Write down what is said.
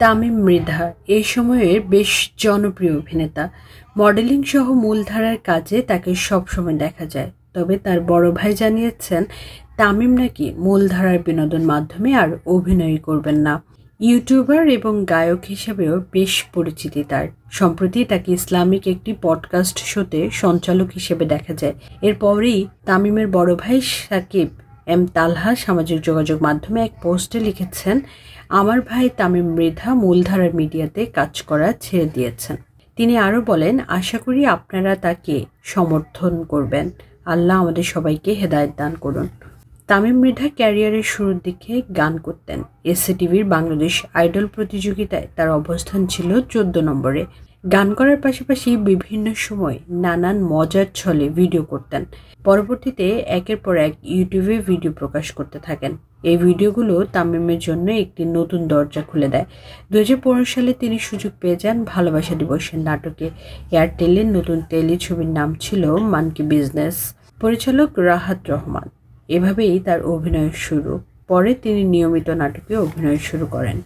তামিম মৃধা এই সময়ের বেশ জনপ্রিয় অভিনেতা। মডেলিং সহ মূলধারার কাজে তাকে সবসময় দেখা যায়। তবে তার বড় ভাই জানিয়েছেন তামিম নাকি মূলধারার বিনোদন মাধ্যমে আর অভিনয় করবেন না। ইউটিউবার এবং গায়ক হিসেবেও বেশ পরিচিতি তার। সম্প্রতি তাকে ইসলামিক একটি পডকাস্ট শোতে সঞ্চালক হিসেবে দেখা যায়। এরপরেই তামিমের বড় ভাই সাকিব এম তালহা সামাজিক যোগাযোগ মাধ্যমে এক পোস্টে লিখেছেন, আমার ভাই তামিম মৃধা মূলধারার মিডিয়াতে কাজ করা ছেড়ে দিয়েছেন। তিনি আরও বলেন, আশা করি আপনারা তাকে সমর্থন করবেন। আল্লাহ আমাদের সবাইকে হেদায়েত দান করুন। তামিম মৃধা ক্যারিয়ারের শুরুর দিকে গান করতেন। এসএ-টিভির বাংলাদেশ আইডল প্রতিযোগিতায় তার অবস্থান ছিল 14 নম্বরে। গান করার পাশাপাশি বিভিন্ন সময় নানান মজার ছলে ভিডিও করতেন। পরবর্তীতে একের পর এক ইউটিউবে ভিডিও প্রকাশ করতে থাকেন। এই ভিডিওগুলো তামিমের জন্য একটি নতুন দরজা খুলে দেয়। 2015 সালে তিনি সুযোগ পেয়ে যান ভালোবাসা দিবসের নাটকে। এয়ারটেলের নতুন টেলিছবির নাম ছিল মান কি বিজনেস। পরিচালক রাহাত রহমান। এভাবেই তার অভিনয়ের শুরু। পরে তিনি নিয়মিত নাটকে অভিনয় শুরু করেন।